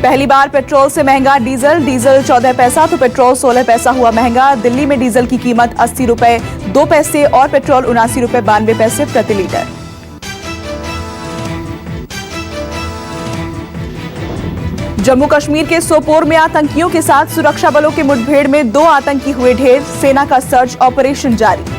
पहली बार पेट्रोल से महंगा डीजल 14 पैसा तो पेट्रोल 16 पैसा हुआ महंगा। दिल्ली में डीजल की कीमत 80 रुपए 2 पैसे और पेट्रोल 79 रुपए 92 पैसे प्रति लीटर। जम्मू कश्मीर के सोपोर में आतंकियों के साथ सुरक्षा बलों की मुठभेड़ में 2 आतंकी हुए ढेर, सेना का सर्च ऑपरेशन जारी।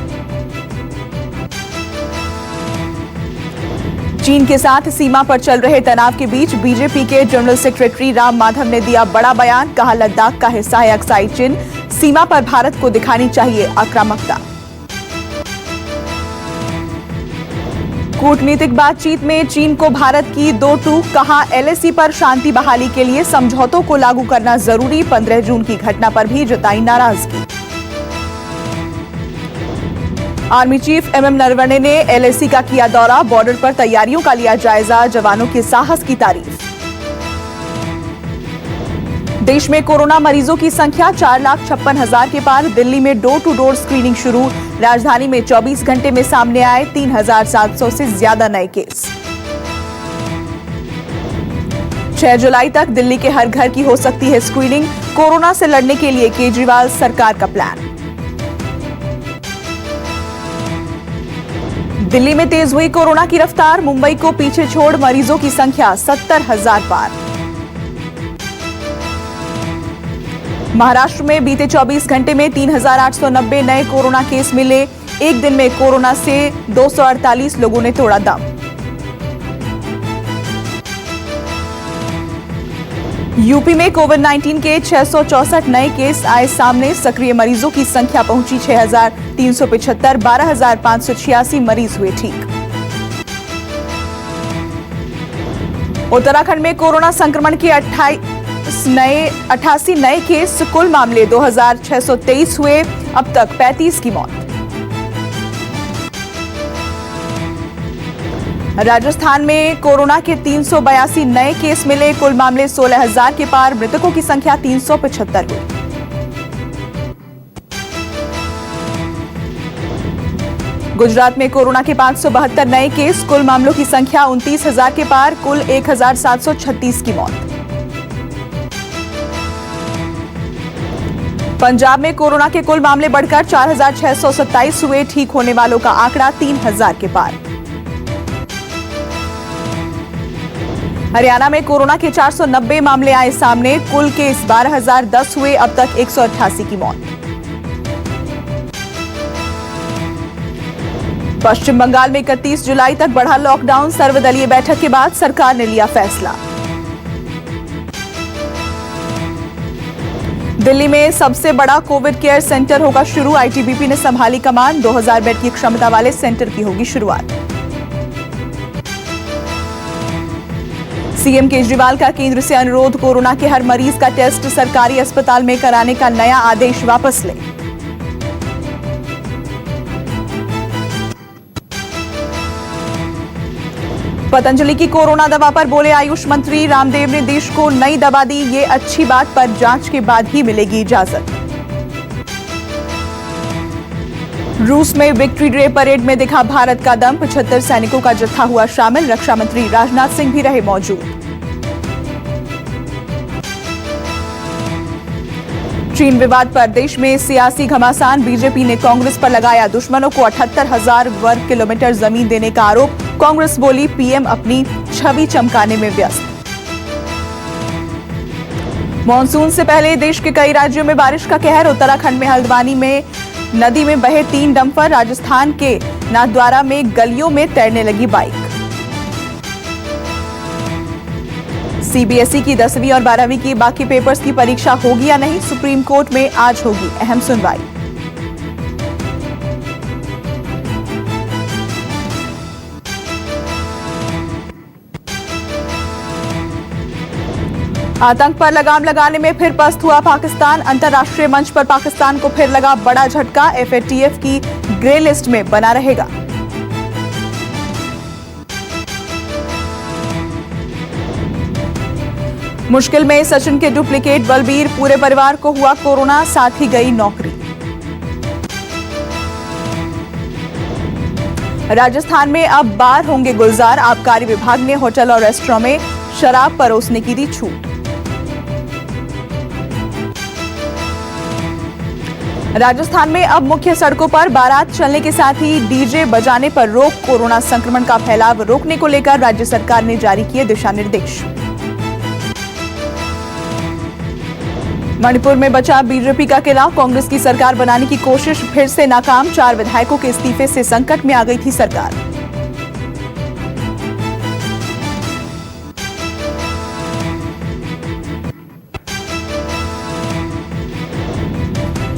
चीन के साथ सीमा पर चल रहे तनाव के बीच बीजेपी के जनरल सेक्रेटरी राम माधव ने दिया बड़ा बयान, कहा लद्दाख का हिस्सा है अक्साई चिन्ह, सीमा पर भारत को दिखानी चाहिए आक्रामकता। कूटनीतिक बातचीत में चीन को भारत की 2 टूक, कहा एलएसी पर शांति बहाली के लिए समझौतों को लागू करना जरूरी। 15 जून की घटना पर भी जताई नाराजगी। आर्मी चीफ एमएम नरवणे ने एलएसी का किया दौरा, बॉर्डर पर तैयारियों का लिया जायजा, जवानों के साहस की तारीफ। देश में कोरोना मरीजों की संख्या 4,56,000 के पार, दिल्ली में डोर टू डोर स्क्रीनिंग शुरू, राजधानी में 24 घंटे में सामने आए 3,700 से ज्यादा नए केस। 6 जुलाई तक दिल्ली के हर घर की हो सकती है स्क्रीनिंग, कोरोना से लड़ने के लिए केजरीवाल सरकार का प्लान। दिल्ली में तेज हुई कोरोना की रफ्तार, मुंबई को पीछे छोड़ मरीजों की संख्या 70,000 पार। महाराष्ट्र में बीते 24 घंटे में 3,890 नए कोरोना केस मिले, एक दिन में कोरोना से 248 लोगों ने तोड़ा दम। यूपी में कोविड-19 के 664 नए केस आए सामने, सक्रिय मरीजों की संख्या पहुंची 6,375, 12,586 मरीज हुए ठीक। उत्तराखंड में कोरोना संक्रमण के 88 नए केस, कुल मामले 2,623 हुए, अब तक 35 की मौत। राजस्थान में कोरोना के 382 नए केस मिले, कुल मामले 16,000 के पार, मृतकों की संख्या 375 हुई। गुजरात में कोरोना के 572 नए केस, कुल मामलों की संख्या 29,000 के पार, कुल 1,736 की मौत। पंजाब में कोरोना के कुल मामले बढ़कर 4,627 हुए, ठीक होने वालों का आंकड़ा 3,000 के पार। हरियाणा में कोरोना के 490 मामले आए सामने, कुल केस 12,010 हुए, अब तक 188 की मौत। पश्चिम बंगाल में 31 जुलाई तक बढ़ा लॉकडाउन, सर्वदलीय बैठक के बाद सरकार ने लिया फैसला। दिल्ली में सबसे बड़ा कोविड केयर सेंटर होगा शुरू, आईटीबीपी ने संभाली कमान, 2000 बेड की क्षमता वाले सेंटर की होगी शुरुआत। सीएम केजरीवाल का केंद्र से अनुरोध, कोरोना के हर मरीज का टेस्ट सरकारी अस्पताल में कराने का नया आदेश वापस ले। पतंजलि की कोरोना दवा पर बोले आयुष मंत्री, रामदेव ने देश को नई दवा दी, ये अच्छी बात, पर जांच के बाद ही मिलेगी इजाजत। रूस में विक्ट्री डे परेड में दिखा भारत का दम, 75 सैनिकों का जत्था हुआ शामिल, रक्षा मंत्री राजनाथ सिंह भी रहे मौजूद। चीन विवाद पर देश में सियासी घमासान, बीजेपी ने कांग्रेस पर लगाया दुश्मनों को 78,000 वर्ग किलोमीटर जमीन देने का आरोप, कांग्रेस बोली पीएम अपनी छवि चमकाने में व्यस्त। मॉनसून से पहले देश के कई राज्यों में बारिश का कहर, उत्तराखंड में हल्द्वानी में नदी में बहे 3 डंपर, राजस्थान के नाथद्वारा में गलियों में तैरने लगी बाइक। सीबीएसई की 10वीं और 12वीं की बाकी पेपर्स की परीक्षा होगी या नहीं, सुप्रीम कोर्ट में आज होगी अहम सुनवाई। आतंक पर लगाम लगाने में फिर पस्त हुआ पाकिस्तान, अंतर्राष्ट्रीय मंच पर पाकिस्तान को फिर लगा बड़ा झटका, एफएटीएफ की ग्रे लिस्ट में बना रहेगा। मुश्किल में सचिन के डुप्लीकेट बलबीर, पूरे परिवार को हुआ कोरोना, साथ ही गई नौकरी। राजस्थान में अब बार होंगे गुलजार, आबकारी विभाग ने होटल और रेस्टोरेंट में शराब परोसने की दी छूट। राजस्थान में अब मुख्य सड़कों पर बारात चलने के साथ ही डीजे बजाने पर रोक। कोरोना संक्रमण का फैलाव रोकने को लेकर राज्य सरकार ने जारी किए दिशा निर्देश। मणिपुर में बचा बीजेपी का किला। कांग्रेस की सरकार बनाने की कोशिश फिर से नाकाम। 4 विधायकों के इस्तीफे से संकट में आ गई थी सरकार।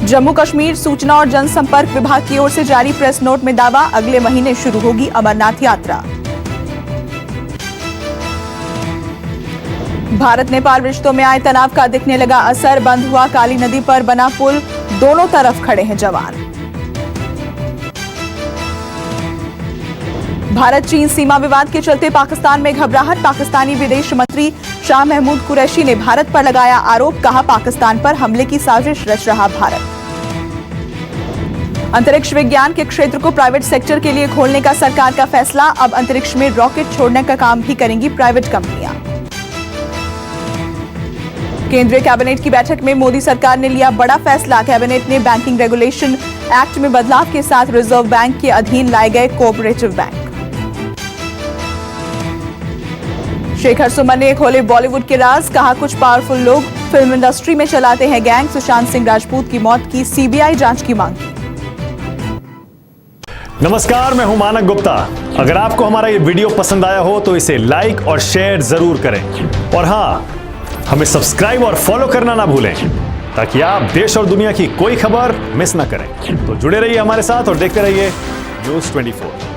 जम्मू कश्मीर सूचना और जनसंपर्क विभाग की ओर से जारी प्रेस नोट में दावा, अगले महीने शुरू होगी अमरनाथ यात्रा। भारत नेपाल रिश्तों में आए तनाव का दिखने लगा असर। बंद हुआ काली नदी पर बना पुल, दोनों तरफ खड़े हैं जवान। भारत चीन सीमा विवाद के चलते पाकिस्तान में घबराहट। पाकिस्तानी विदेश मंत्री शाह महमूद कुरैशी ने भारत पर लगाया आरोप, कहा पाकिस्तान पर हमले की साजिश रच रहा भारत। अंतरिक्ष विज्ञान के क्षेत्र को प्राइवेट सेक्टर के लिए खोलने का सरकार का फैसला। अब अंतरिक्ष में रॉकेट छोड़ने का काम भी करेंगी प्राइवेट कंपनियां। केंद्रीय कैबिनेट की बैठक में मोदी सरकार ने लिया बड़ा फैसला। कैबिनेट ने बैंकिंग रेगुलेशन एक्ट में बदलाव के साथ रिजर्व बैंक के अधीन लाए गए कोऑपरेटिव बैंक। शेखर सुमन ने खोले बॉलीवुड के राज, कहा कुछ पावरफुल लोग फिल्म इंडस्ट्री में चलाते हैं गैंग। सुशांत सिंह राजपूत की मौत की सीबीआई जांच की मांग की। नमस्कार, मैं हूं मानक गुप्ता। अगर आपको हमारा ये वीडियो पसंद आया हो तो इसे लाइक और शेयर जरूर करें और हां, हमें सब्सक्राइब और फॉलो करना ना भूलें ताकि आप देश और दुनिया की कोई खबर मिस ना करें। तो जुड़े रहिए हमारे साथ और देखते रहिए न्यूज़ 24।